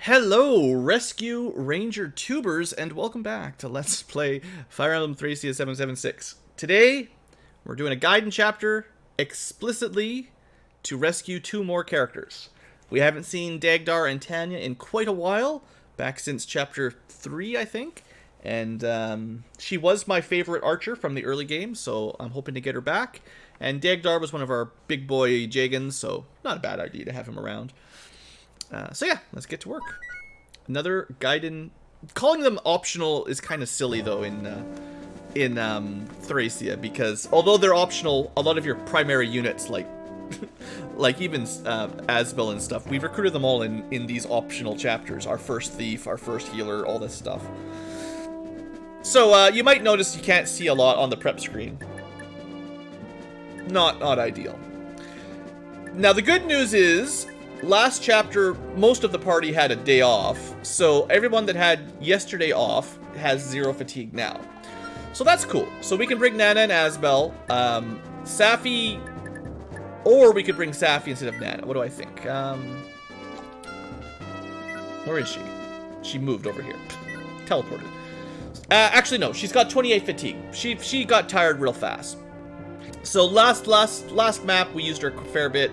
Hello, Rescue Ranger Tubers, and welcome back to Let's Play Fire Emblem Thracia 776. Today, we're doing a guidance chapter explicitly to rescue two more characters. We haven't seen Dagdar and Tanya in quite a while, back since chapter 3, I think. And she was my favorite archer from the early game, so I'm hoping to get her back. And Dagdar was one of our big boy Jagans, so not a bad idea to have him around. So yeah, let's get to work. Another Gaiden. Calling them optional is kind of silly though in Thracia, because although they're optional, a lot of your primary units like like even Asbel and stuff, we've recruited them all in these optional chapters. Our first thief, our first healer, all this stuff. So you might notice you can't see a lot on the prep screen. Not ideal. Now the good news is, last chapter, most of the party had a day off, so everyone that had yesterday off has 0 fatigue now. So that's cool. So we can bring Nana and Asbel. Safi, or we could bring Safi instead of Nana. What do I think? Where is she? She moved over here. Teleported. Actually, no. She's got 28 fatigue. She got tired real fast. So last map, we used her a fair bit.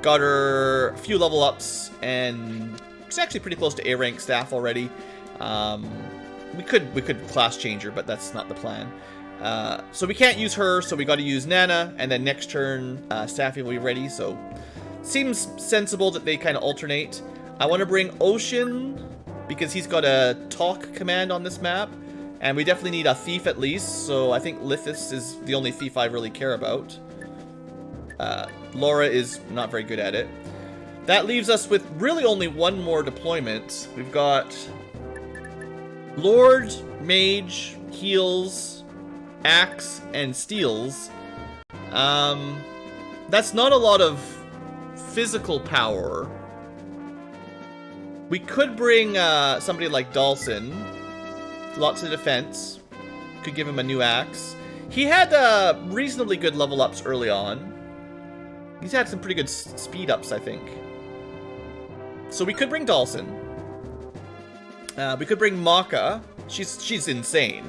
Got her a few level ups, and she's actually pretty close to A rank staff already. We could class change her, but that's not the plan. So we can't use her, so we got to use Nana, and then next turn Safi will be ready. So seems sensible that they kind of alternate. I want to bring Ocean because he's got a talk command on this map, and we definitely need a thief at least. So I think Lithis is the only thief I really care about. Laura is not very good at it. That leaves us with really only one more deployment. We've got Lord, Mage, Heals, Axe, and Steals. That's not a lot of physical power. We could bring somebody like Dalsin. Lots of defense. Could give him a new axe. He had reasonably good level ups early on. He's had some pretty good speed ups, I think. So we could bring Dalsin. We could bring Maka. She's insane.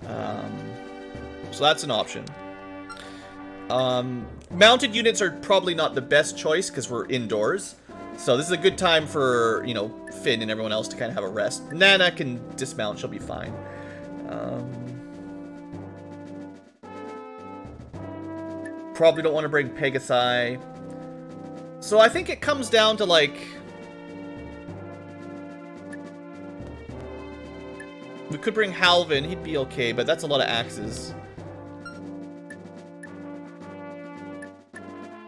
So that's an option. Mounted units are probably not the best choice because we're indoors. So this is a good time for, you know, Finn and everyone else to kind of have a rest. Nana can dismount. She'll be fine. Probably don't want to bring Pegasi. So I think it comes down to, like, we could bring Halvin. He'd be okay, but that's a lot of axes.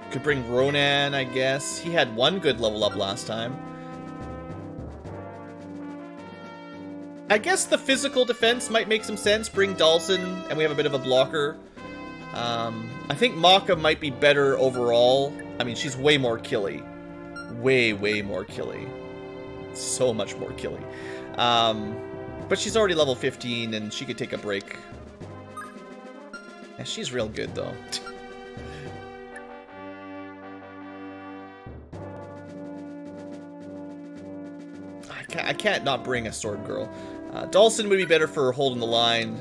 Could bring Ronan, I guess. He had one good level up last time. I guess the physical defense might make some sense. Bring Dalsin, and we have a bit of a blocker. I think Maka might be better overall. I mean, she's way more killy. Way more killy. So much more killy. But she's already level 15, and she could take a break. Yeah, she's real good, though. I can't not bring a sword girl. Dalsin would be better for holding the line.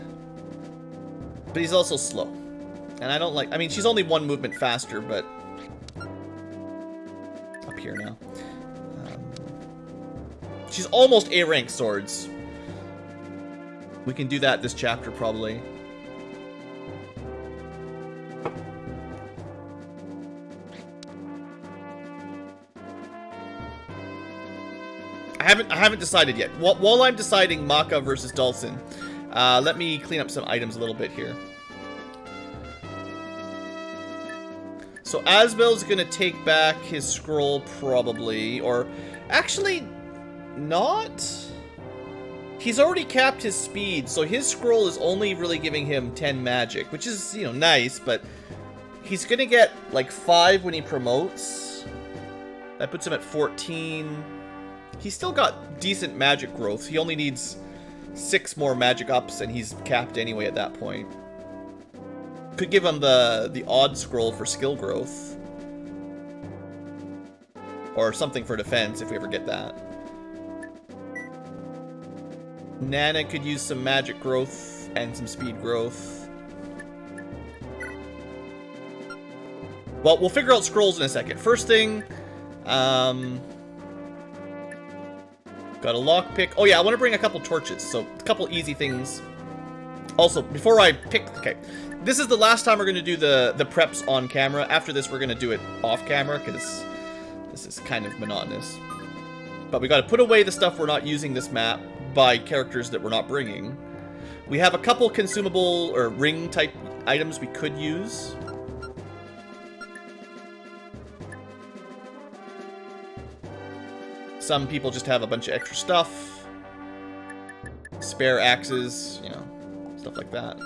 But he's also slow. And I don't like... I mean, she's only one movement faster, but... Up here now. She's almost A-rank swords. We can do that this chapter, probably. I haven't decided yet. While I'm deciding Maka versus Dalsin, let me clean up some items a little bit here. So Asbel's gonna take back his scroll probably, or actually not. He's already capped his speed, so his scroll is only really giving him 10 magic, which is, you know, nice, but he's gonna get like 5 when he promotes. That puts him at 14. He's still got decent magic growth. He only needs 6 more magic ups, and he's capped anyway at that point. Could give him the odd scroll for skill growth. Or something for defense, if we ever get that. Nana could use some magic growth and some speed growth. Well, we'll figure out scrolls in a second. First thing, got a lockpick. Oh yeah, I want to bring a couple torches, so a couple easy things. Also, before I pick, okay, this is the last time we're going to do the preps on camera. After this, we're going to do it off camera, because this is kind of monotonous. But we got to put away the stuff we're not using this map by characters that we're not bringing. We have a couple consumable or ring type items we could use. Some people just have a bunch of extra stuff. Spare axes, you know, stuff like that.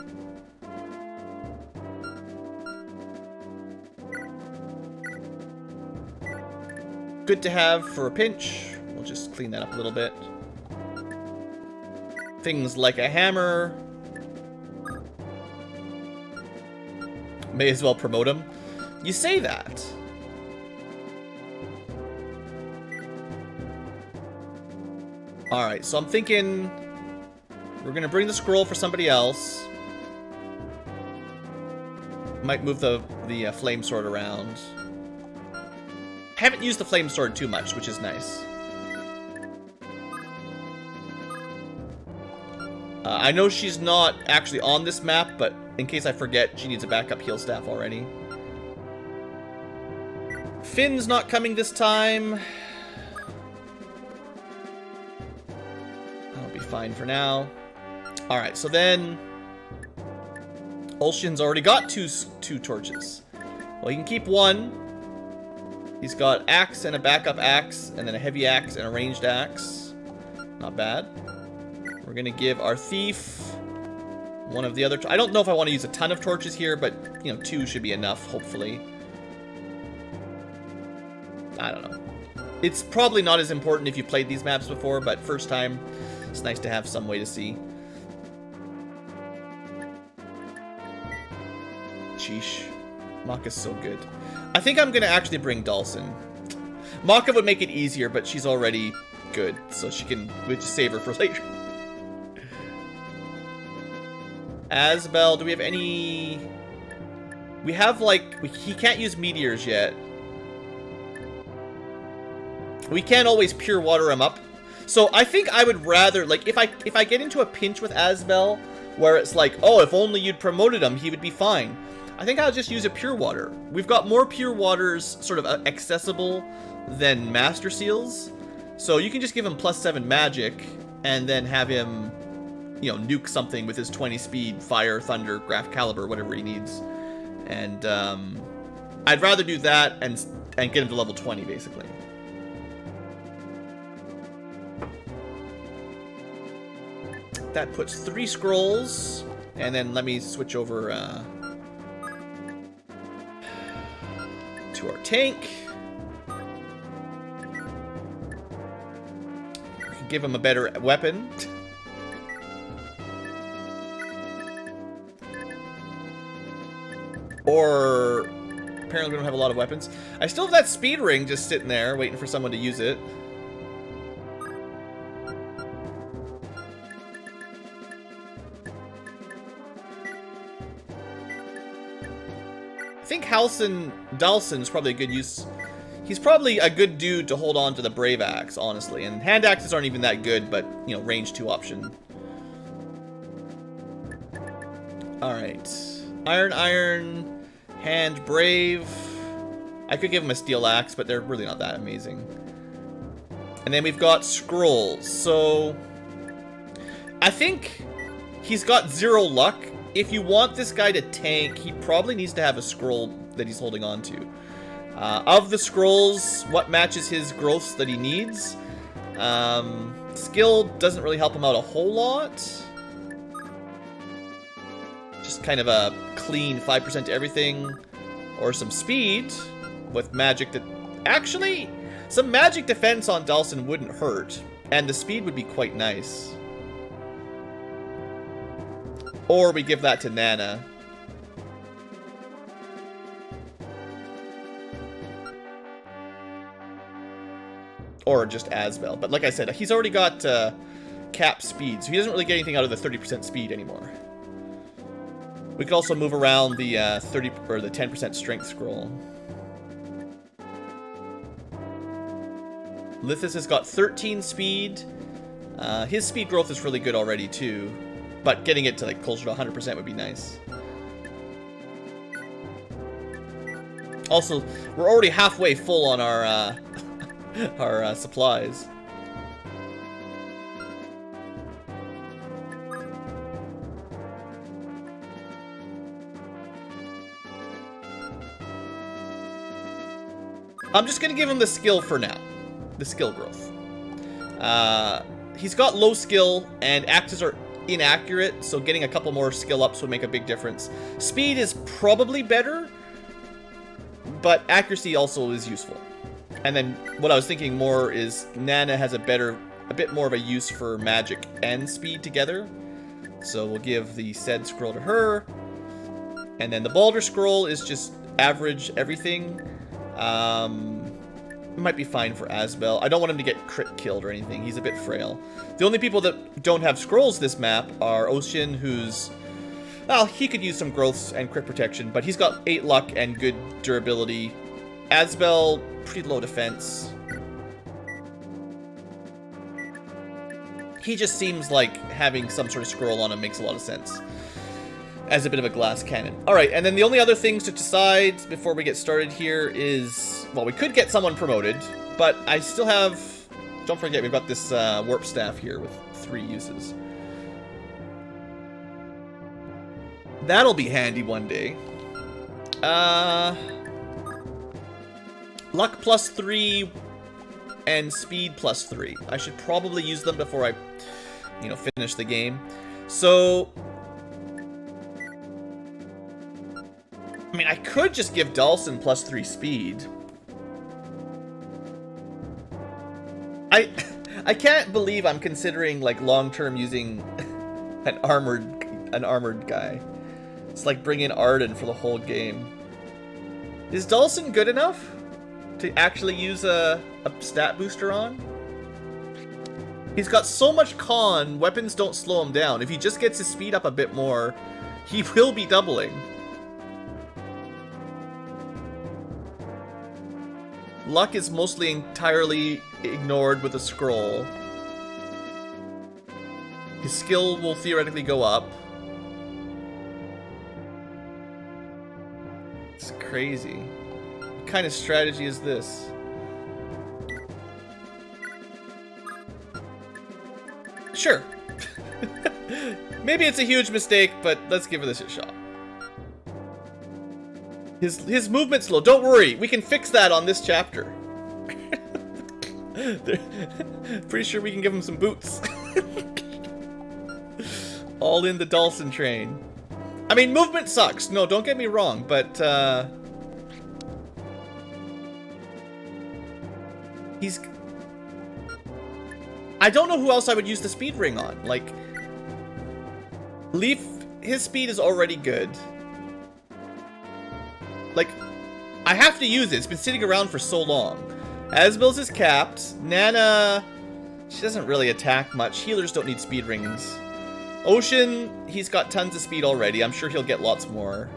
Good to have for a pinch. We'll just clean that up a little bit. Things like a hammer. May as well promote them. You say that. Alright, so I'm thinking we're gonna bring the scroll for somebody else. Might move the flame sword around. Haven't used the flame sword too much, which is nice. I know she's not actually on this map, but in case I forget, she needs a backup heal staff already. Finn's not coming this time. That'll be fine for now. Alright, so then Olshin's already got two torches. Well, he can keep one. He's got axe and a backup axe, and then a heavy axe and a ranged axe. Not bad. We're gonna give our thief one of the other. I don't know if I want to use a ton of torches here, but you know, 2 should be enough, hopefully. I don't know. It's probably not as important if you played these maps before, but first time, it's nice to have some way to see. Sheesh. Maka's so good. I think I'm gonna actually bring Dhalsim. Maka would make it easier, but she's already good, so we'll just save her for later. Asbel, do we have any... We have, like... He can't use meteors yet. We can't always pure water him up. So I think I would rather... Like, if I get into a pinch with Asbel, where it's like, oh, if only you'd promoted him, he would be fine. I think I'll just use a pure water. We've got more pure waters sort of accessible than Master Seals. So you can just give him +7 magic, and then have him... you know, nuke something with his 20 speed, fire, thunder, graph caliber, whatever he needs. And I'd rather do that and get him to level 20, basically. That puts 3 scrolls. And then let me switch over to our tank. We can give him a better weapon. Or, apparently we don't have a lot of weapons. I still have that speed ring just sitting there, waiting for someone to use it. I think Dhalsim's probably a good use. He's probably a good dude to hold on to the Brave Axe, honestly. And hand axes aren't even that good, but, you know, range 2 option. Alright. Iron, hand, brave. I could give him a steel axe, but they're really not that amazing. And then we've got scrolls. So I think he's got 0 luck. If you want this guy to tank, he probably needs to have a scroll that he's holding on to. Of the scrolls, what matches his growths that he needs? Skill doesn't really help him out a whole lot. Just kind of a clean 5% to everything. Or some speed with magic that... Actually, some magic defense on Dhalsim wouldn't hurt. And the speed would be quite nice. Or we give that to Nana. Or just Asbel. But like I said, he's already got cap speed, so he doesn't really get anything out of the 30% speed anymore. We could also move around the 30 or the 10% strength scroll. Lithis has got 13 speed. His speed growth is really good already too, but getting it to like closer to 100% would be nice. Also, we're already halfway full on our our supplies. I'm just gonna give him the skill for now. The skill growth. He's got low skill and axes are inaccurate, so getting a couple more skill ups would make a big difference. Speed is probably better, but accuracy also is useful. And then what I was thinking more is Nana has a bit more of a use for magic and speed together. So we'll give the said scroll to her. And then the Balder scroll is just average everything. Might be fine for Asbel. I don't want him to get crit killed or anything. He's a bit frail. The only people that don't have scrolls this map are Ocean, who's... well, he could use some growths and crit protection, but he's got 8 luck and good durability. Asbel, pretty low defense. He just seems like having some sort of scroll on him makes a lot of sense as a bit of a glass cannon. Alright, and then the only other things to decide before we get started here is... well, we could get someone promoted, but I still have... don't forget, we've got this warp staff here with 3 uses. That'll be handy one day. Luck plus 3 and speed plus 3. I should probably use them before I, finish the game. So... I mean, I could just give Dhalsim plus 3 speed. I can't believe I'm considering, like, long-term using an armored guy. It's like bringing Arden for the whole game. Is Dhalsim good enough to actually use a stat booster on? He's got so much con, weapons don't slow him down. If he just gets his speed up a bit more, he will be doubling. Luck is mostly entirely ignored with a scroll. His skill will theoretically go up. It's crazy. What kind of strategy is this? Sure. Maybe it's a huge mistake, but let's give this a shot. His movement's slow. Don't worry, we can fix that on this chapter. Pretty sure we can give him some boots. All in the Dhalsim train. I mean, movement sucks. No, don't get me wrong, but he's... I don't know who else I would use the speed ring on. Like, Leaf, his speed is already good. Like, I have to use it. It's been sitting around for so long. Asbel's is capped. Nana, she doesn't really attack much. Healers don't need speed rings. Ocean, he's got tons of speed already. I'm sure he'll get lots more.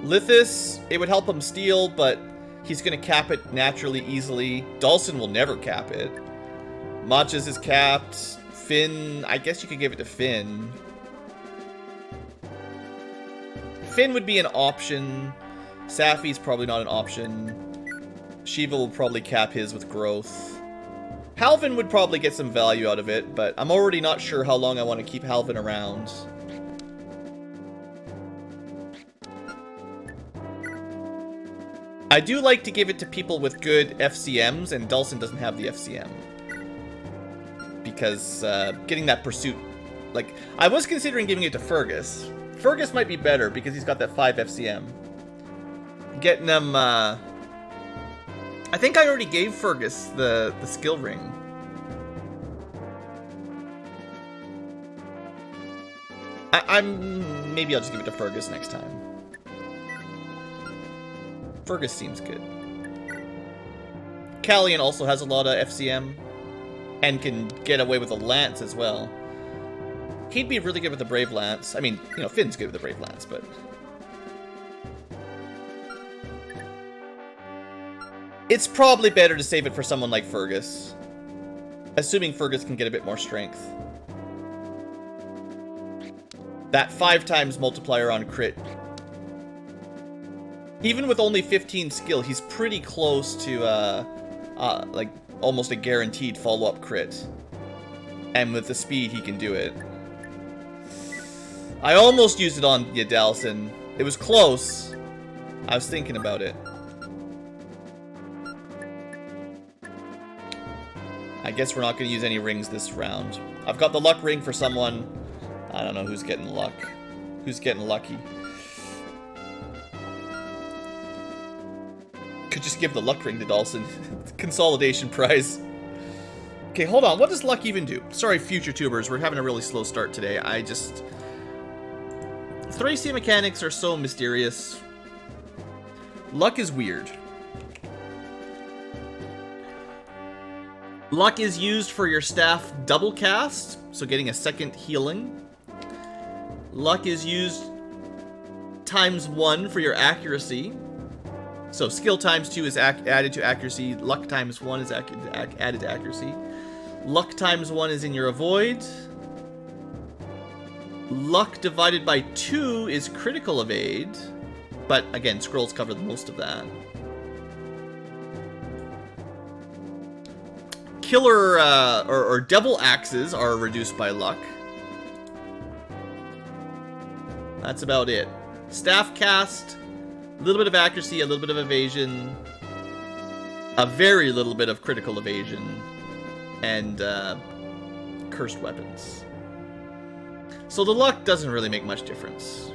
Lithis, it would help him steal, but he's going to cap it naturally, easily. Dhalsim will never cap it. Matches is capped. Finn, I guess you could give it to Finn. Finn would be an option. Safi's probably not an option. Shiva will probably cap his with growth. Halvin would probably get some value out of it, but I'm already not sure how long I want to keep Halvin around. I do like to give it to people with good FCMs, and Dhalsim doesn't have the FCM. Because getting that pursuit... like, I was considering giving it to Fergus. Fergus might be better because he's got that 5 FCM. Getting them, I think I already gave Fergus the skill ring. Maybe I'll just give it to Fergus next time. Fergus seems good. Callian also has a lot of FCM. And can get away with a lance as well. He'd be really good with the Brave Lance. I mean, you know, Finn's good with the Brave Lance, but... It's probably better to save it for someone like Fergus. Assuming Fergus can get a bit more strength. That 5 times multiplier on crit. Even with only 15 skill, he's pretty close to, like, almost a guaranteed follow-up crit. And with the speed, he can do it. I almost used it on Yadalson. It was close. I was thinking about it. I guess we're not going to use any rings this round. I've got the luck ring for someone. I don't know who's getting luck. Who's getting lucky. Could just give the luck ring to Dawson. Consolidation prize. Okay, hold on. What does luck even do? Sorry, future tubers. We're having a really slow start today. Thracia mechanics are so mysterious. Luck is weird. Luck is used for your staff double cast, so getting a second healing. Luck is used ×1 for your accuracy. So skill ×2 is added to accuracy. Luck ×1 is added to accuracy. Luck ×1 is in your avoid. Luck divided by 2 is critical evade. But again, scrolls cover most of that. Killer or devil axes are reduced by luck. That's about it. Staff cast, a little bit of accuracy, a little bit of evasion, a very little bit of critical evasion, and cursed weapons. So the luck doesn't really make much difference.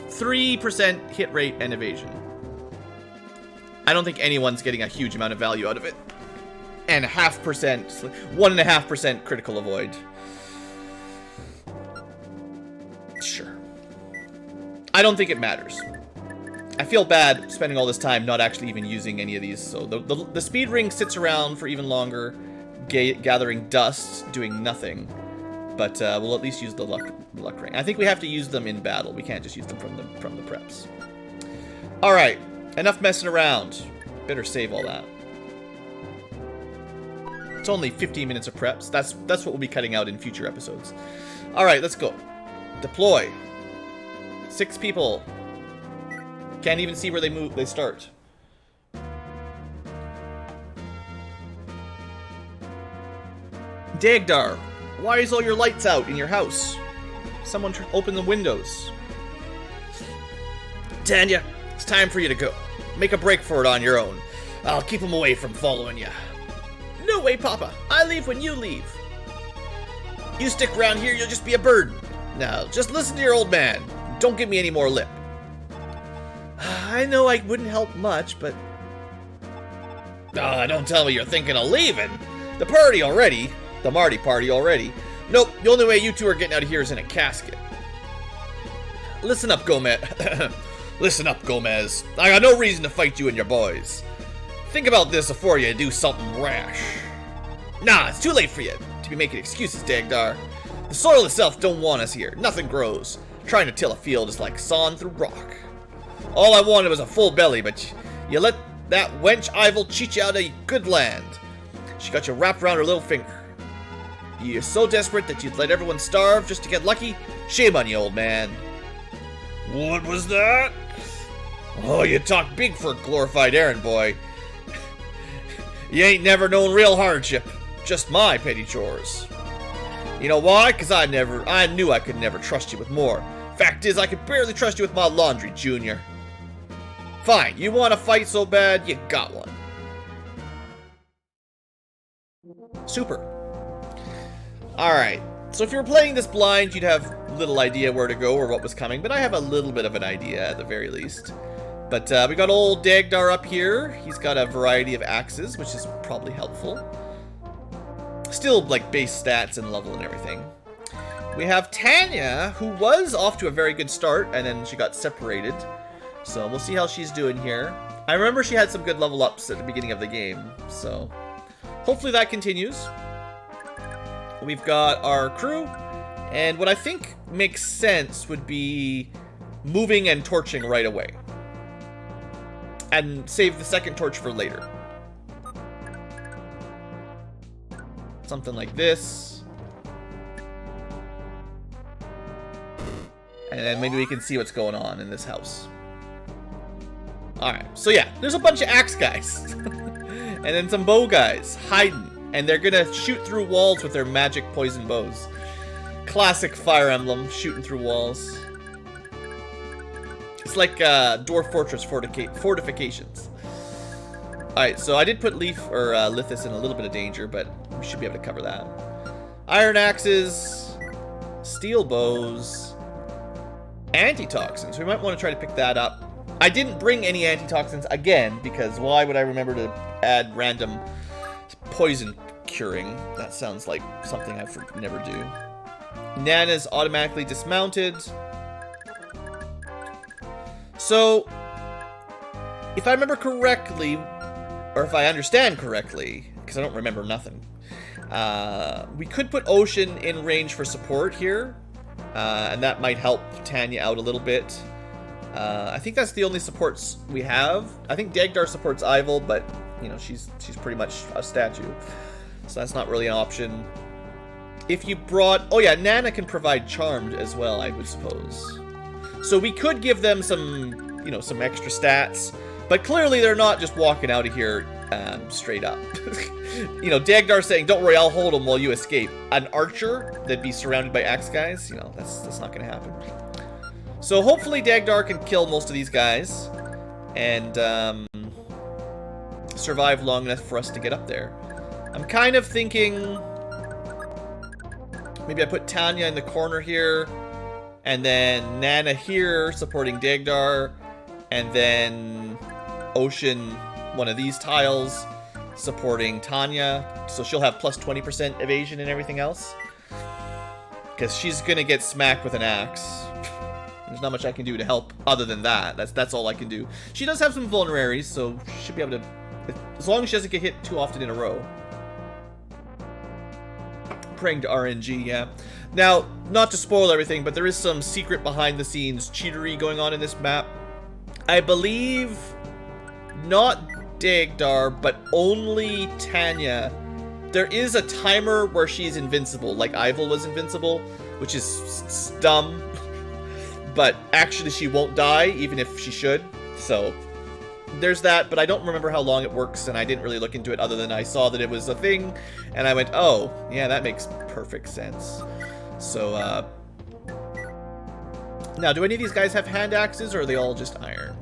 3% hit rate and evasion. I don't think anyone's getting a huge amount of value out of it. And 1.5% critical avoid. Sure. I don't think it matters. I feel bad spending all this time not actually even using any of these. So the speed ring sits around for even longer, gathering dust, doing nothing. But we'll at least use the luck ring. I think we have to use them in battle. We can't just use them from the preps. All right, enough messing around. Better save all that. It's only 15 minutes of preps. That's what we'll be cutting out in future episodes. All right, let's go. Deploy. 6 people. Can't even see where they move. They start. Dagdar, why is all your lights out in your house? Someone open the windows. Tanya, it's time for you to go. Make a break for it on your own. I'll keep them away from following you. No way, Papa. I leave when you leave. You stick around here, you'll just be a burden. Now, just listen to your old man. Don't give me any more lip. I know I wouldn't help much, but... don't tell me you're thinking of leaving. The party already. The Marty party already. Nope, the only way you two are getting out of here is in a casket. Listen up, Gomez. Listen up, Gomez. I got no reason to fight you and your boys. Think about this before you do something rash. Nah, it's too late for you to be making excuses, Dagdar. The soil itself don't want us here. Nothing grows. Trying to till a field is like sawing through rock. All I wanted was a full belly, but you let that wench Ivel cheat you out of good land. She got you wrapped around her little finger. You're so desperate that you'd let everyone starve just to get lucky? Shame on you, old man. What was that? Oh, you talk big for a glorified errand boy. You ain't never known real hardship. Just my petty chores. You know why? Because I knew I could never trust you with more. Fact is, I could barely trust you with my laundry, Junior. Fine, you want to fight so bad, you got one. Super. Alright, so if you were playing this blind, you'd have little idea where to go or what was coming, but I have a little bit of an idea at the very least. But we got old Dagdar up here. He's got a variety of axes, which is probably helpful. Still, like, base stats and level and everything. We have Tanya, who was off to a very good start, and then she got separated. So we'll see how she's doing here. I remember she had some good level ups at the beginning of the game, so hopefully that continues. We've got our crew, and what I think makes sense would be moving and torching right away. And save the second torch for later. Something like this. And then maybe we can see what's going on in this house. Alright, so yeah, there's a bunch of axe guys. And then some bow guys hiding. And they're gonna shoot through walls with their magic poison bows. Classic Fire Emblem, shooting through walls. It's like Dwarf Fortress fortifications. Alright, so I did put Lithis in a little bit of danger, but we should be able to cover that. Iron axes, steel bows, antitoxins. We might want to try to pick that up. I didn't bring any antitoxins again, because why would I remember to add random poison curing? That sounds like something I would never do. Nana's automatically dismounted. So, if I remember correctly, or if I understand correctly, because I don't remember nothing, we could put Ocean in range for support here, and that might help Tanya out a little bit. I think that's the only supports we have. I think Dagdar supports Ivil, but you know she's pretty much a statue, so that's not really an option. If you brought, oh yeah, Nana can provide Charmed as well, I would suppose. So we could give them some, you know, some extra stats, but clearly they're not just walking out of here straight up. You know, Dagdar saying, "Don't worry, I'll hold him while you escape." An archer that'd be surrounded by axe guys, you know, that's not gonna happen. So hopefully Dagdar can kill most of these guys and survive long enough for us to get up there. I'm kind of thinking maybe I put Tanya in the corner here, and then Nana here supporting Dagdar, and then Ocean, one of these tiles, supporting Tanya, so she'll have plus 20% evasion and everything else. Because she's gonna get smacked with an axe. There's not much I can do to help other than that. That's all I can do. She does have some vulneraries, so she should be able to, as long as she doesn't get hit too often in a row. Praying to RNG, yeah. Now, not to spoil everything, but there is some secret behind-the-scenes cheatery going on in this map. I believe not Dagdar, but only Tanya. There is a timer where she's invincible, like Ivil was invincible, which is dumb. But actually she won't die, even if she should. So, there's that, but I don't remember how long it works, and I didn't really look into it other than I saw that it was a thing, and I went, oh, yeah, that makes perfect sense. So, now, do any of these guys have hand axes, or are they all just iron?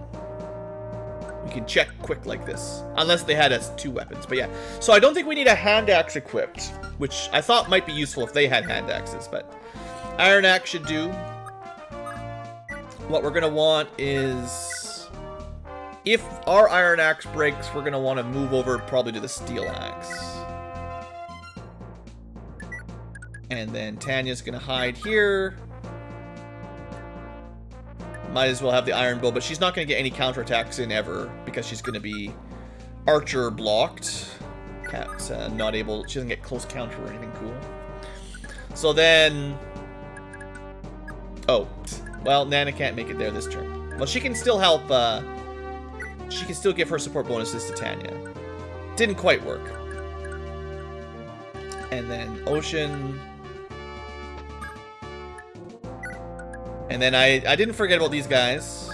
We can check quick like this, unless they had us 2 weapons, but yeah. So I don't think we need a hand axe equipped, which I thought might be useful if they had hand axes, but iron axe should do. What we're gonna want is, if our iron axe breaks, we're gonna want to move over probably to the steel axe. And then Tanya's gonna hide here. Might as well have the iron bow, but she's not gonna get any counterattacks in ever because she's gonna be archer blocked. Not able, she doesn't get close counter or anything cool. So then, oh, well, Nana can't make it there this turn. Well, she can still help, she can still give her support bonuses to Tanya. Didn't quite work. And then Ocean. And then I didn't forget about these guys.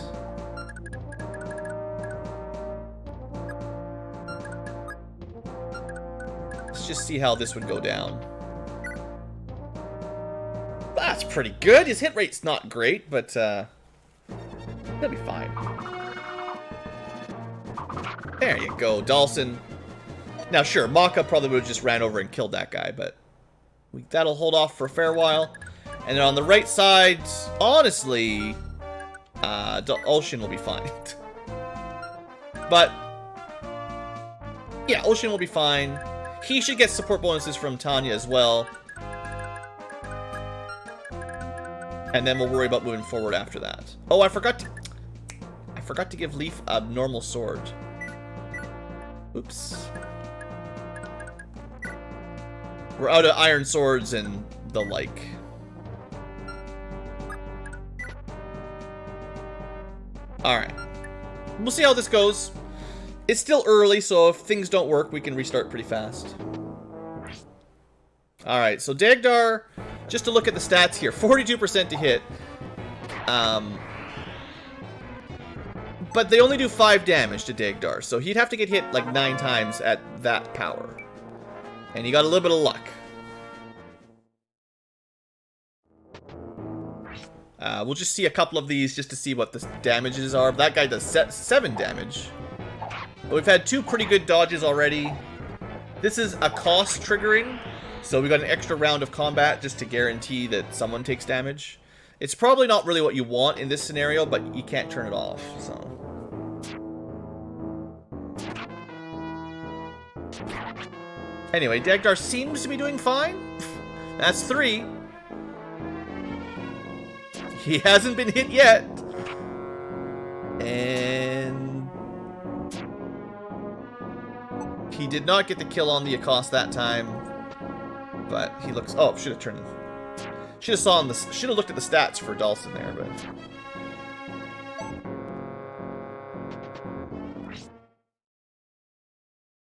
Let's just see how this would go down. That's pretty good. His hit rate's not great, but he'll be fine. There you go, Dawson. Now, sure, Maka probably would have just ran over and killed that guy, but that'll hold off for a fair while. And then on the right side, honestly, Ocean will be fine. But, yeah, Ocean will be fine. He should get support bonuses from Tanya as well. And then we'll worry about moving forward after that. Oh, I forgot to give Leaf a normal sword. Oops. We're out of iron swords and the like. Alright. We'll see how this goes. It's still early, so if things don't work, we can restart pretty fast. Alright, so Dagdar, just to look at the stats here, 42% to hit. But they only do 5 damage to Dagdar, so he'd have to get hit like 9 times at that power. And he got a little bit of luck. We'll just see a couple of these just to see what the damages are. That guy does 7 damage. But we've had 2 pretty good dodges already. This is a cost triggering, so we got an extra round of combat just to guarantee that someone takes damage. It's probably not really what you want in this scenario, but you can't turn it off, so. Anyway, Dagdar seems to be doing fine. That's 3. He hasn't been hit yet. And he did not get the kill on the Accost that time. But he looks... Oh, should have turned... Should have looked at the stats for Dhalsim there, but...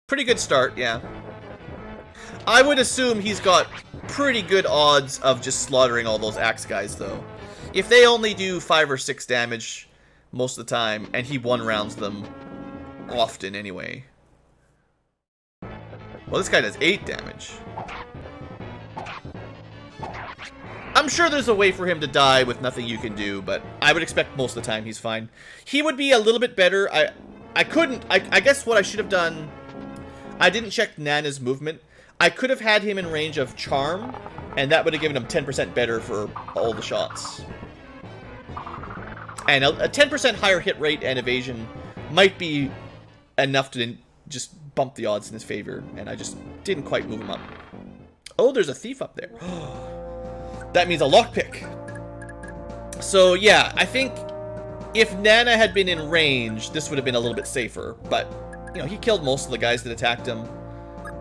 Pretty good start, yeah. I would assume he's got pretty good odds of just slaughtering all those axe guys, though. If they only do 5 or 6 damage most of the time, and he one-rounds them often anyway. Well, this guy does 8 damage. I'm sure there's a way for him to die with nothing you can do, but I would expect most of the time he's fine. He would be a little bit better. I guess what I should have done... I didn't check Nana's movement. I could have had him in range of Charm, and that would have given him 10% better for all the shots. And a 10% higher hit rate and evasion might be enough to just bump the odds in his favor, and I just didn't quite move him up. Oh, there's a thief up there. That means a lockpick. So, yeah, I think if Nana had been in range, this would have been a little bit safer, but, you know, he killed most of the guys that attacked him.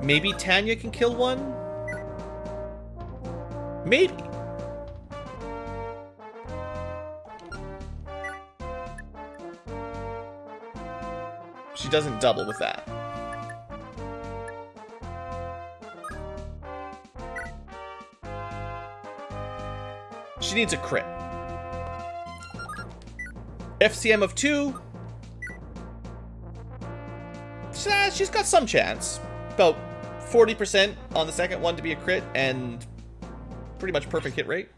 Maybe Tanya can kill one? Maybe. She doesn't double with that. She needs a crit. FCM of 2. She's got some chance. About 40% on the second one to be a crit, and pretty much perfect hit rate.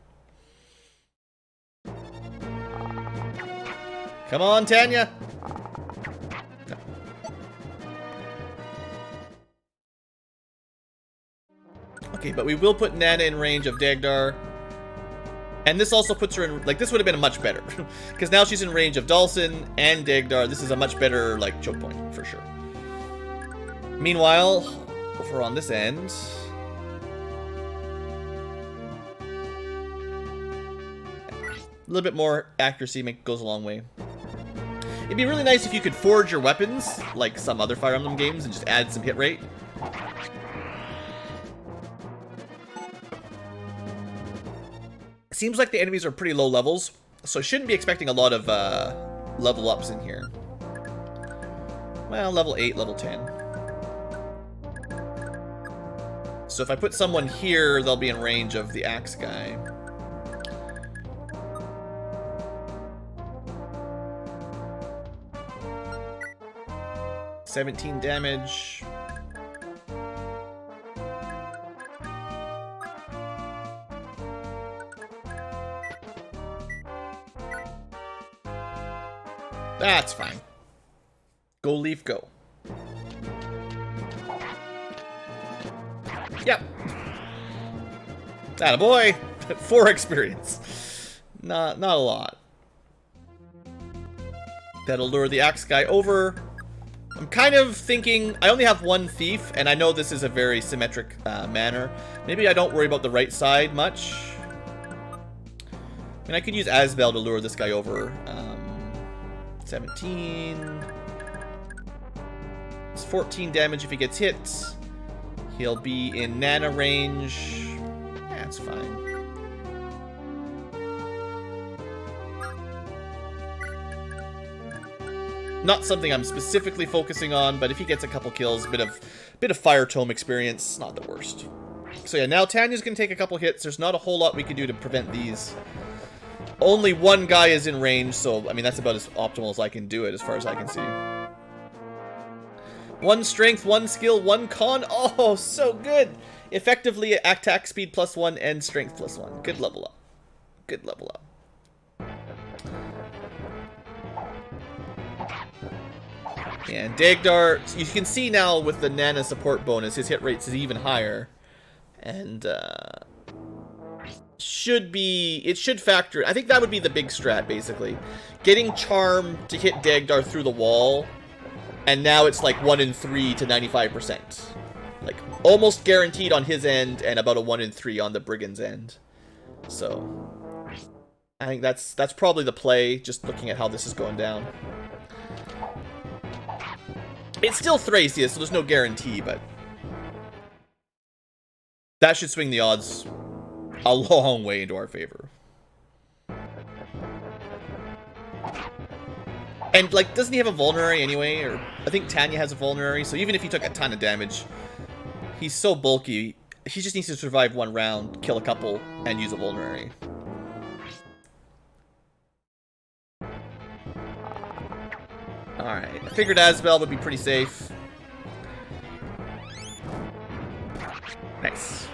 Come on, Tanya. No. Okay, but we will put Nana in range of Dagdar. And this also puts her in, like, this would have been much better. Because now she's in range of Dhalsim and Dagdar. This is a much better, like, choke point, for sure. Meanwhile, over on this end... a little bit more accuracy goes a long way. It'd be really nice if you could forge your weapons, like some other Fire Emblem games, and just add some hit rate. Seems like the enemies are pretty low levels, so I shouldn't be expecting a lot of level ups in here. Well, level 8, level 10. So if I put someone here, they'll be in range of the axe guy. $17 damage. That's fine. Go, Leaf, go. Yep. Attaboy. 4 experience. Not a lot. That'll lure the axe guy over. I'm kind of thinking, I only have 1 thief, and I know this is a very symmetric manner. Maybe I don't worry about the right side much. I mean, I could use Asbel to lure this guy over. 17. It's 14 damage if he gets hit. He'll be in Nana range. That's fine. Not something I'm specifically focusing on, but if he gets a couple kills, a bit of Fire Tome experience, not the worst. So yeah, now Tanya's gonna take a couple hits. There's not a whole lot we can do to prevent these. Only one guy is in range, so I mean that's about as optimal as I can do it, as far as I can see. 1 strength, 1 skill, 1 con. Oh, so good! Effectively, attack speed +1 and strength +1. Good level up. Good level up. And Dagdar, you can see now with the Nana support bonus, his hit rates is even higher. And, it should factor, I think that would be the big strat, basically. Getting Charm to hit Dagdar through the wall, and now it's like 1 in 3 to 95%. Like, almost guaranteed on his end, and about a 1 in 3 on the Brigand's end. So, I think that's probably the play, just looking at how this is going down. It's still Thracia, so there's no guarantee, but that should swing the odds a long way into our favor. And, like, doesn't he have a vulnerary anyway? Or I think Tanya has a vulnerary, so even if he took a ton of damage, he's so bulky, he just needs to survive 1 round, kill a couple, and use a vulnerary. Alright, I figured Asbel would be pretty safe. Nice.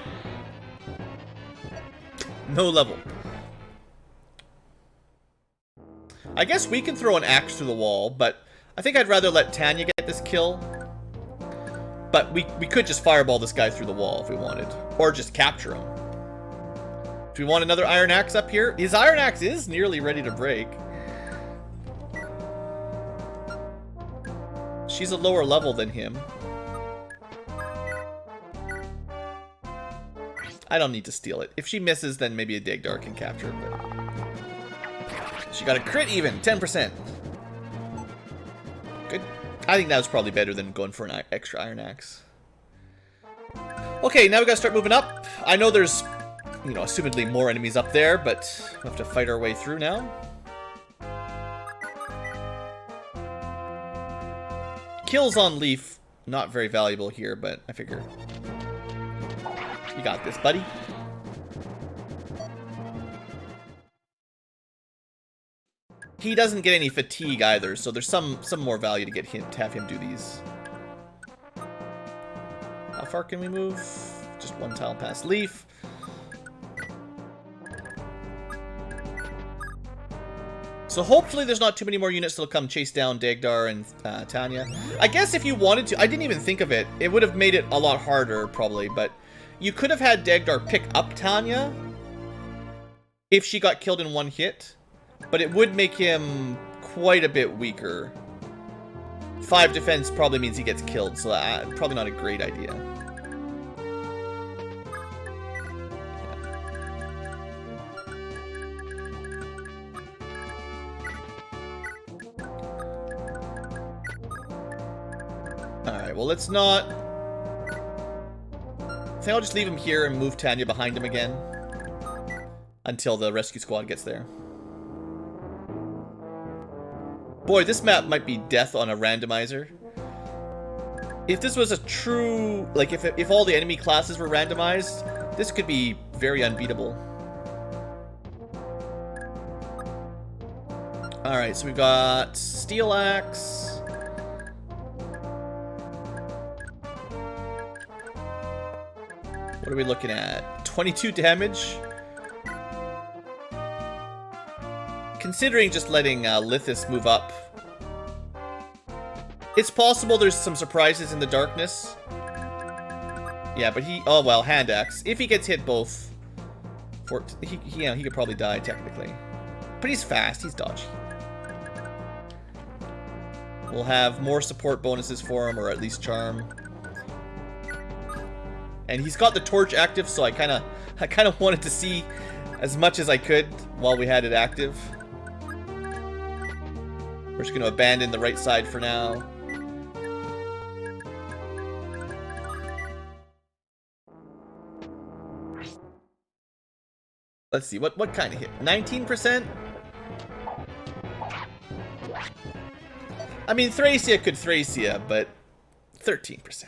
No level. I guess we can throw an axe through the wall, but I think I'd rather let Tanya get this kill. But we could just fireball this guy through the wall if we wanted. Or just capture him. Do we want another Iron Axe up here? His Iron Axe is nearly ready to break. She's a lower level than him. I don't need to steal it. If she misses, then maybe a Dagdar can capture it. But she got a crit even, 10%. Good. I think that was probably better than going for an extra Iron Axe. Okay, now we gotta start moving up. I know there's, you know, assumedly more enemies up there, but we have to fight our way through now. Kills on Leaf, not very valuable here, but I figure you got this, buddy. He doesn't get any fatigue either, so there's some more value to get him to have him do these. How far can we move? Just 1 tile past Leaf. So hopefully there's not too many more units that'll come chase down Dagdar and Tanya. I guess if you wanted to, I didn't even think of it. It would have made it a lot harder, probably, but you could have had Dagdar pick up Tanya if she got killed in 1 hit, but it would make him quite a bit weaker. 5 defense probably means he gets killed, so probably not a great idea. Alright, well, let's not... I think I'll just leave him here and move Tanya behind him again until the rescue squad gets there. Boy, this map might be death on a randomizer. If this was a true... Like, if all the enemy classes were randomized, this could be very unbeatable. Alright, so we've got Steel Axe... What are we looking at? 22 damage? Considering just letting Lithis move up. It's possible there's some surprises in the darkness. Yeah, but he... Oh, well, Hand Axe. If he gets hit both... he could probably die, technically. But he's fast. He's dodgy. We'll have more support bonuses for him, or at least Charm. And he's got the torch active, so I kind of wanted to see as much as I could while we had it active. We're just going to abandon the right side for now. Let's see, what kind of hit? 19%? I mean, Thracia could Thracia, but 13%.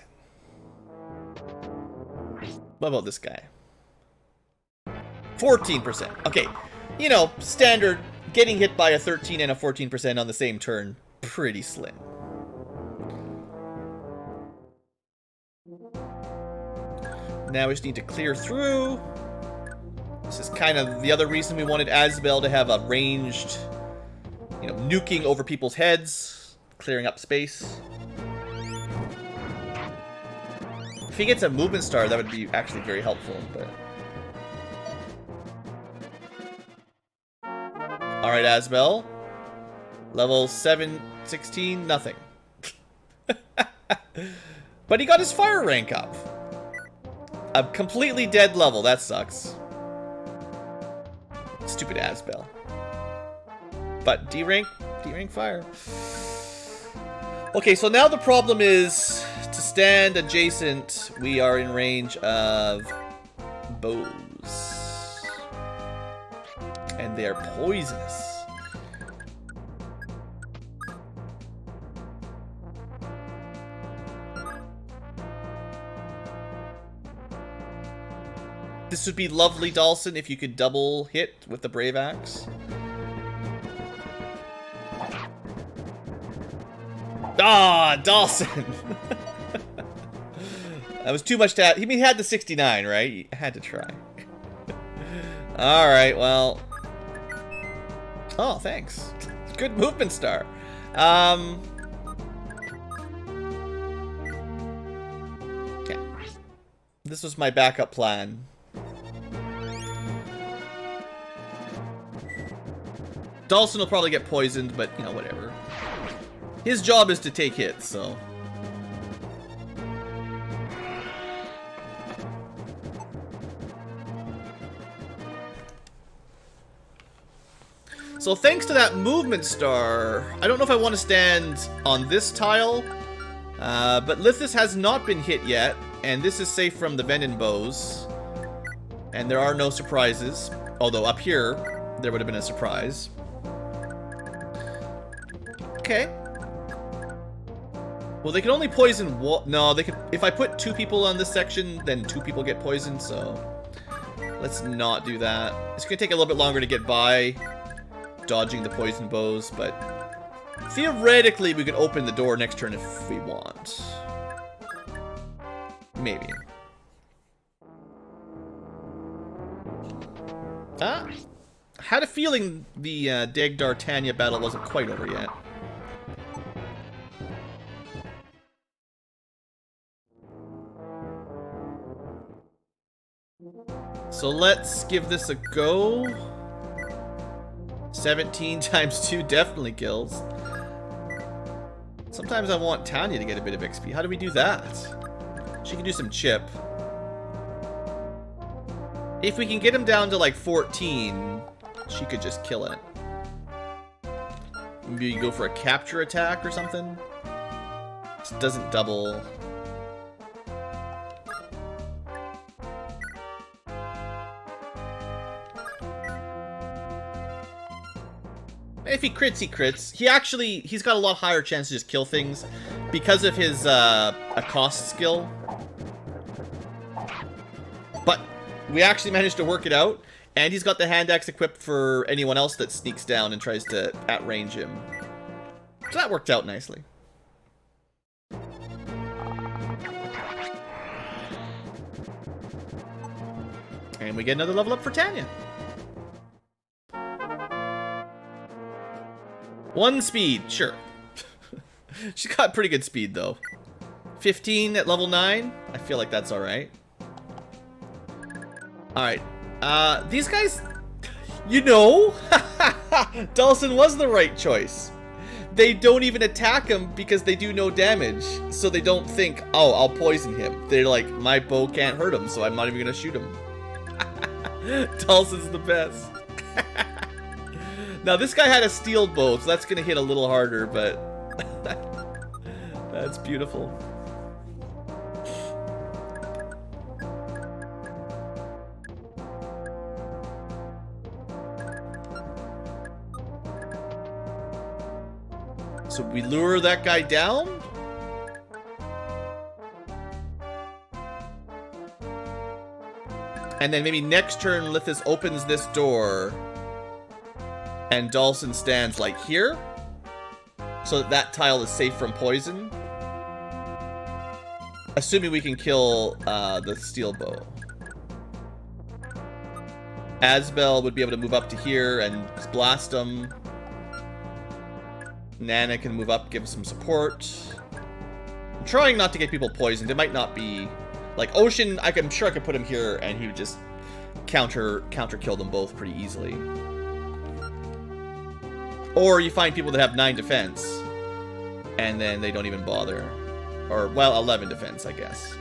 What about this guy? 14%. Okay, you know, standard, getting hit by a 13 and a 14% on the same turn, pretty slim. Now we just need to clear through. This is kind of the other reason we wanted Asbel to have a ranged, you know, nuking over people's heads, clearing up space. If he gets a movement star, that would be actually very helpful, but... Alright, Asbel. Level 716, nothing. But he got his fire rank up. A completely dead level, that sucks. Stupid Asbel. But D-rank fire. Okay, so now the problem is, to stand adjacent, we are in range of bows. And they're poisonous. This would be lovely, Dawson, if you could double hit with the Brave Axe. Ah, Dawson! That was too much to add. He had the 69, right? He had to try. Alright, well... Oh, thanks. Good movement star. Yeah. This was my backup plan. Dawson will probably get poisoned, but, you know, whatever. His job is to take hits, so... So thanks to that movement star, I don't know if I want to stand on this tile, but Lithis has not been hit yet, and this is safe from the Venom bows. And there are no surprises, although up here, there would have been a surprise. Okay. Well, they can only poison one. No, they can. If I put 2 people on this section, then 2 people get poisoned. So let's not do that. It's gonna take a little bit longer to get by, dodging the poison bows. But theoretically, we could open the door next turn if we want. Maybe. Ah, had a feeling the Dagdar Tanya battle wasn't quite over yet. So let's give this a go. 17 times 2 definitely kills. Sometimes I want Tanya to get a bit of XP. How do we do that? She can do some chip. If we can get him down to like 14, she could just kill it. Maybe you go for a capture attack or something. Just doesn't double. If he crits, he crits. He's got a lot higher chance to just kill things because of his accost skill. But we actually managed to work it out, and he's got the hand axe equipped for anyone else that sneaks down and tries to outrange him. So that worked out nicely. And we get another level up for Tanya. 1 speed, sure. She's got pretty good speed, though. 15 at level 9? I feel like that's alright. Alright. These guys... You know! Dawson was the right choice. They don't even attack him because they do no damage. So they don't think, oh, I'll poison him. They're like, my bow can't hurt him, so I'm not even gonna shoot him. Dawson's the best. Now, this guy had a steel bow, so that's going to hit a little harder, but that's beautiful. So we lure that guy down? And then maybe next turn, Lithis opens this door. And Dhalsim stands like here. So that that tile is safe from poison. Assuming we can kill the steel bow. Asbel would be able to move up to here and blast him. Nana can move up, give some support. I'm trying not to get people poisoned. It might not be... Like, Ocean, I'm sure I could put him here and he would just counter kill them both pretty easily. Or you find people that have 9 defense. And then they don't even bother. Or, well, 11 defense, I guess.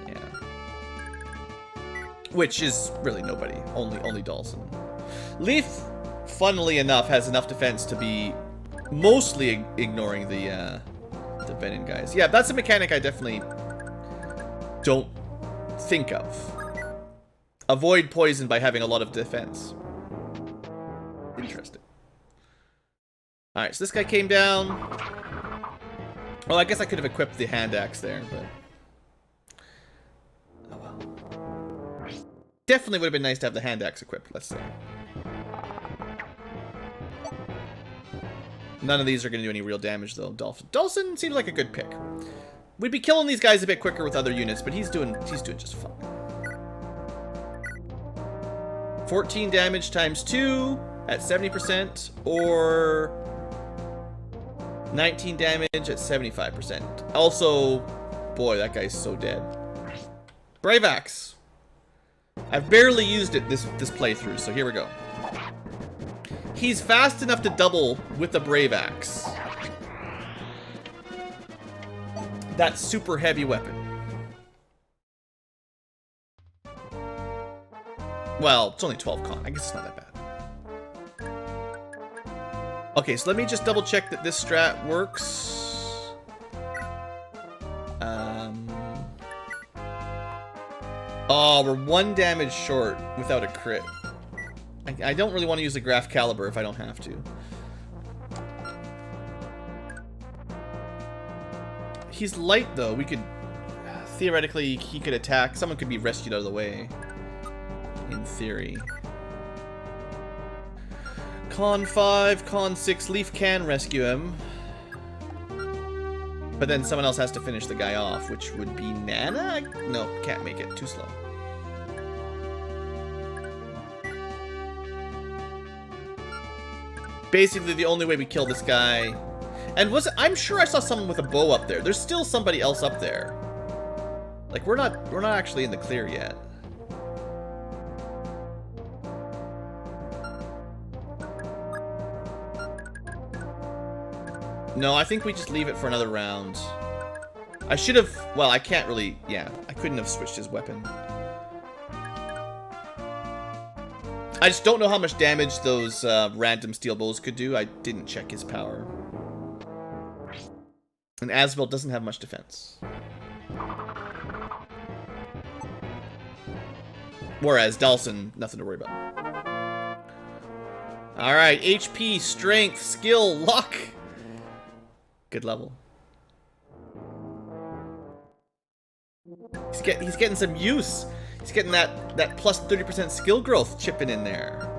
Yeah. Which is really nobody. Only Dhalsim. Leaf, funnily enough, has enough defense to be mostly ignoring the Venom guys. Yeah, that's a mechanic I definitely don't think of. Avoid poison by having a lot of defense. Interesting. Alright, so this guy came down. Well, I guess I could have equipped the hand axe there, but... Oh well. Definitely would have been nice to have the hand axe equipped, let's say. None of these are going to do any real damage, though. Dhalsim seems like a good pick. We'd be killing these guys a bit quicker with other units, but he's doing just fine. 14 damage times 2 at 70%, or 19 damage at 75%. Also, boy, that guy's so dead. Brave Axe. I've barely used it this playthrough, so here we go. He's fast enough to double with the Brave Axe. That super heavy weapon. Well, it's only 12 con. I guess it's not that bad. Okay, so let me just double check that this strat works. Oh, we're 1 damage short without a crit. I don't really want to use the Graph Caliber if I don't have to. He's light, though. We could... Theoretically, he could attack. Someone could be rescued out of the way. In theory. Con 5, Con 6. Leaf can rescue him. But then someone else has to finish the guy off, which would be Nana? No, can't make it. Too slow. Basically, the only way we kill this guy... And I'm sure I saw someone with a bow up there. There's still somebody else up there. Like, we're not actually in the clear yet. No, I think we just leave it for another round. I should have... Well, I can't really... Yeah, I couldn't have switched his weapon. I just don't know how much damage those random steel bows could do. I didn't check his power. And Asbel doesn't have much defense. Whereas Dhalsim, nothing to worry about. Alright, HP, strength, skill, luck. Good level. He's getting some use. He's getting that plus 30% skill growth chipping in there.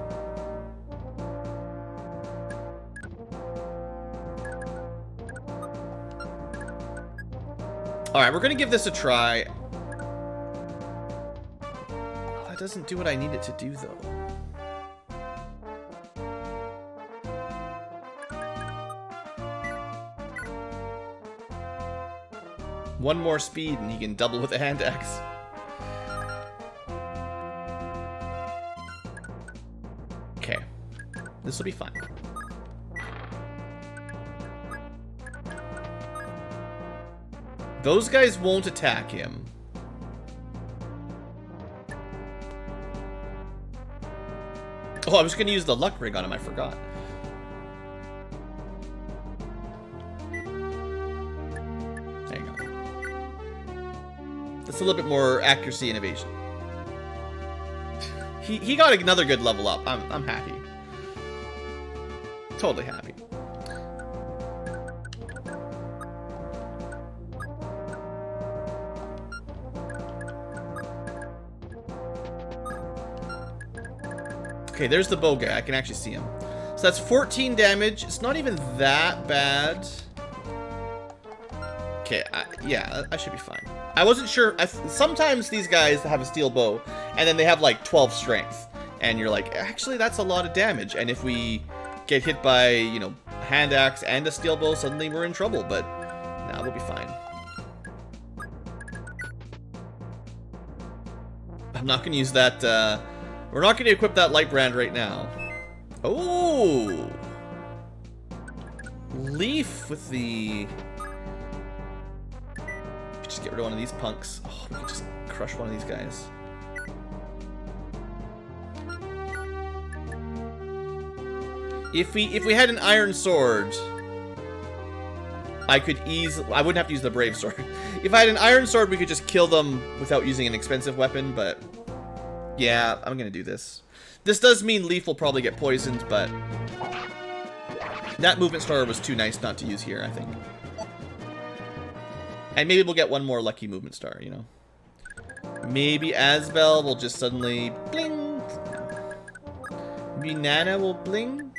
Alright, we're gonna give this a try. Oh, that doesn't do what I need it to do, though. One more speed and he can double with a hand axe. Okay. This will be fine. Those guys won't attack him. Oh, I was going to use the luck rig on him. I forgot. There you go. That's a little bit more accuracy and evasion. He got another good level up. I'm happy. Totally happy. Okay, there's the bow guy. I can actually see him. So that's 14 damage. It's not even that bad. Okay, yeah, I should be fine. I wasn't sure. Sometimes these guys have a steel bow, and then they have like 12 strength. And you're like, actually, that's a lot of damage. And if we get hit by, you know, hand axe and a steel bow, suddenly we're in trouble. But nah, we'll be fine. I'm not going to use that. We're not going to equip that light brand right now. Oh! Leaf with the... Just get rid of one of these punks. Oh, we could just crush one of these guys. If we had an iron sword, I wouldn't have to use the brave sword. If I had an iron sword, we could just kill them without using an expensive weapon, but yeah, I'm gonna do this. This does mean Leaf will probably get poisoned, but that movement star was too nice not to use here, I think. And maybe we'll get one more lucky movement star, you know. Maybe Asbel will just suddenly bling. Maybe Nana will bling.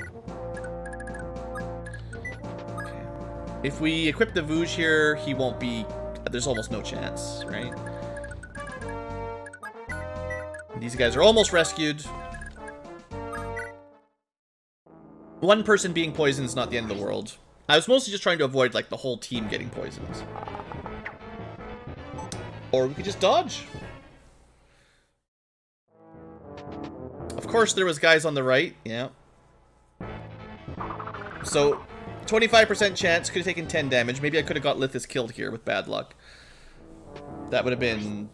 Okay. If we equip the Vouge here, he won't be... There's almost no chance, right? These guys are almost rescued. One person being poisoned is not the end of the world. I was mostly just trying to avoid, like, the whole team getting poisoned. Or we could just dodge. Of course, there was guys on the right. Yeah. So, 25% chance. Could have taken 10 damage. Maybe I could have got Lithis killed here with bad luck. That would have been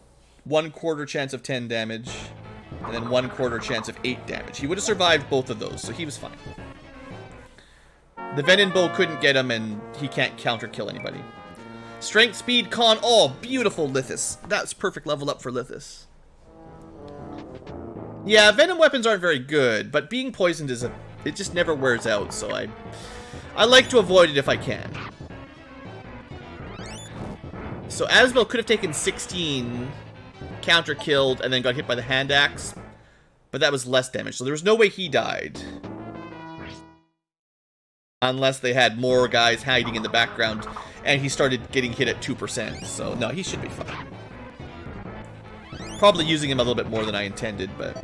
1/4 chance of 10 damage. And then 1/4 chance of 8 damage. He would have survived both of those, so he was fine. The Venom Bow couldn't get him, and he can't counter-kill anybody. Strength, speed, con. Oh, beautiful Lithis. That's perfect level up for Lithis. Yeah, venom weapons aren't very good, but being poisoned is it just never wears out, so I like to avoid it if I can. So Asbel could have taken 16, counter-killed, and then got hit by the hand axe, but that was less damage, so there was no way he died. Unless they had more guys hiding in the background, and he started getting hit at 2%, so no, he should be fine. Probably using him a little bit more than I intended, but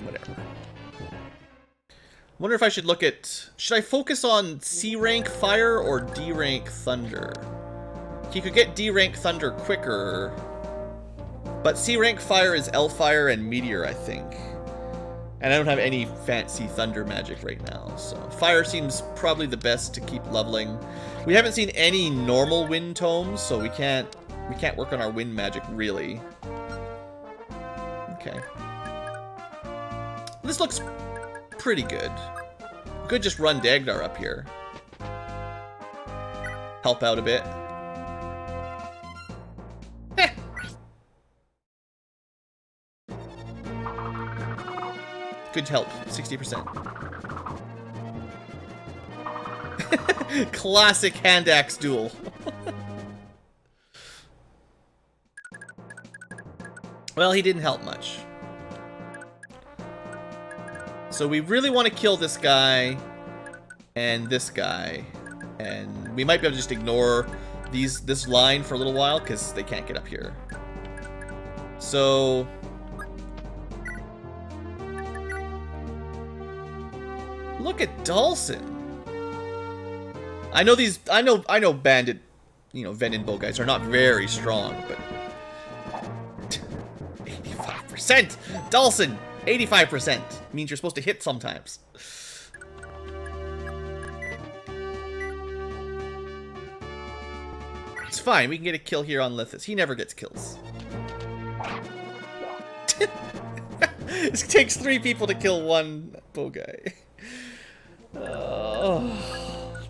whatever. Wonder if I should look at... Should I focus on C rank fire or D rank thunder? He could get D rank thunder quicker, but C rank fire is L-fire and meteor, I think. And I don't have any fancy thunder magic right now, so fire seems probably the best to keep leveling. We haven't seen any normal wind tomes, so we can't work on our wind magic really. Okay. This looks pretty good. We could just run Dagnar up here. Help out a bit. Good help, 60%. Classic hand axe duel. Well, he didn't help much. So we really want to kill this guy and this guy, and we might be able to just ignore this line for a little while because they can't get up here. So look at Dawson. I know bandit, you know, Venom Bow guys are not very strong, but 85%! Dawson! 85% means you're supposed to hit sometimes. It's fine, we can get a kill here on Lithis. He never gets kills. It takes 3 people to kill one bow guy.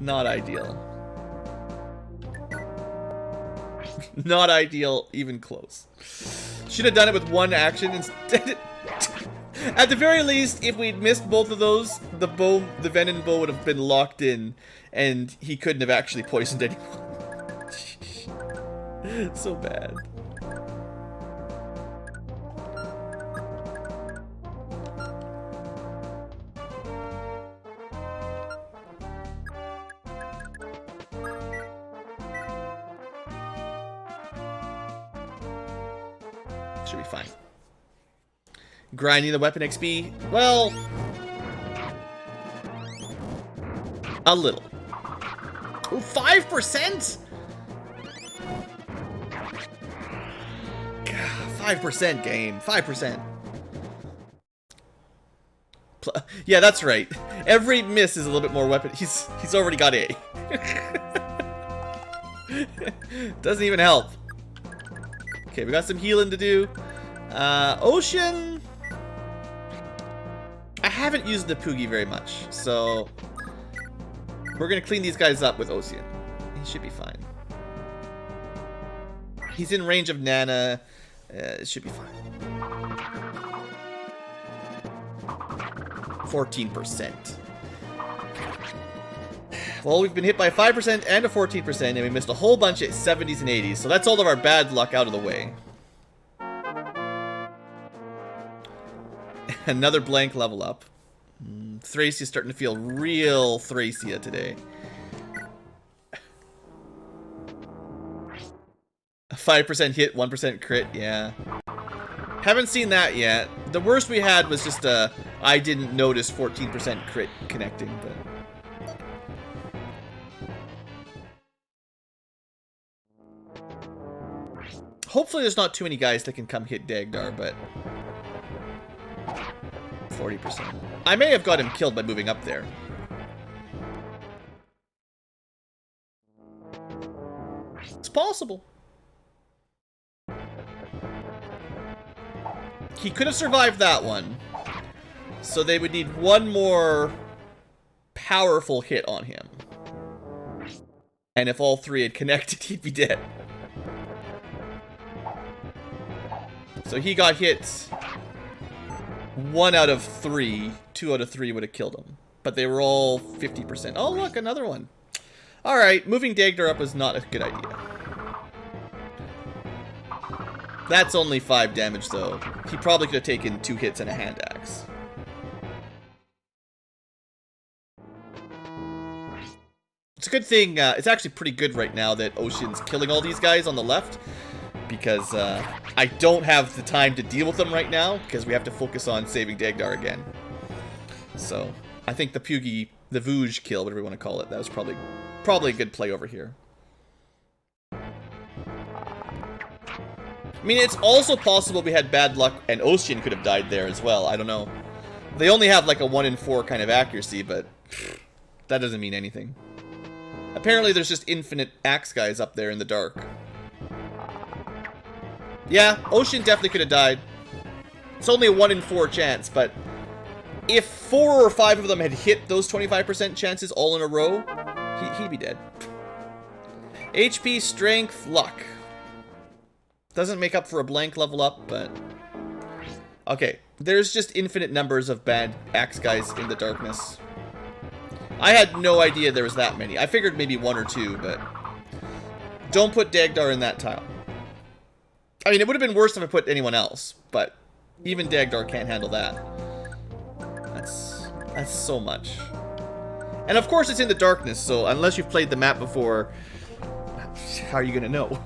Not ideal. Not ideal, even close. Should have done it with one action instead. At the very least, if we'd missed both of those, the Venom Bow would have been locked in, and he couldn't have actually poisoned anyone. So bad. Should be fine. Grinding the weapon XP. Well, a little. Oh, 5%? 5% game. 5%. Yeah, that's right. Every miss is a little bit more weapon. He's already got A. Doesn't even help. Okay, we got some healing to do. Ocean. I haven't used the Poogie very much, so we're gonna clean these guys up with Ocean. He should be fine. He's in range of Nana. It should be fine. 14%. Well, we've been hit by 5% and a 14%, and we missed a whole bunch at 70s and 80s, so that's all of our bad luck out of the way. Another blank level up. Thracia's starting to feel real Thracia today. 5% hit, 1% crit, yeah. Haven't seen that yet. The worst we had was just I didn't notice 14% crit connecting, but... Hopefully there's not too many guys that can come hit Dagdar, but... 40%. I may have got him killed by moving up there. It's possible. He could have survived that one. So they would need one more powerful hit on him. And if all three had connected, he'd be dead. So he got hit 1 out of 3. 2 out of 3 would have killed him. But they were all 50%. Oh, look, another one. Alright, moving Dagdar up was not a good idea. That's only 5 damage, though. He probably could have taken 2 hits and a hand axe. It's a good thing, it's actually pretty good right now that Ocean's killing all these guys on the left. Because I don't have the time to deal with them right now, because we have to focus on saving Dagdar again. So, I think the Poogie, the Vouge kill, whatever you want to call it, that was probably a good play over here. I mean, it's also possible we had bad luck and Ocean could have died there as well. I don't know. They only have like a 1 in 4 kind of accuracy, but that doesn't mean anything. Apparently there's just infinite axe guys up there in the dark. Yeah, Ocean definitely could have died. It's only a 1 in 4 chance, but if 4 or 5 of them had hit those 25% chances all in a row, he'd be dead. HP, strength, luck. Doesn't make up for a blank level up, but... Okay, there's just infinite numbers of bad axe guys in the darkness. I had no idea there was that many. I figured maybe 1 or 2, but... Don't put Dagdar in that tile. I mean, it would have been worse if I put anyone else, but even Dagdar can't handle that. That's so much. And of course it's in the darkness, so unless you've played the map before, how are you gonna know?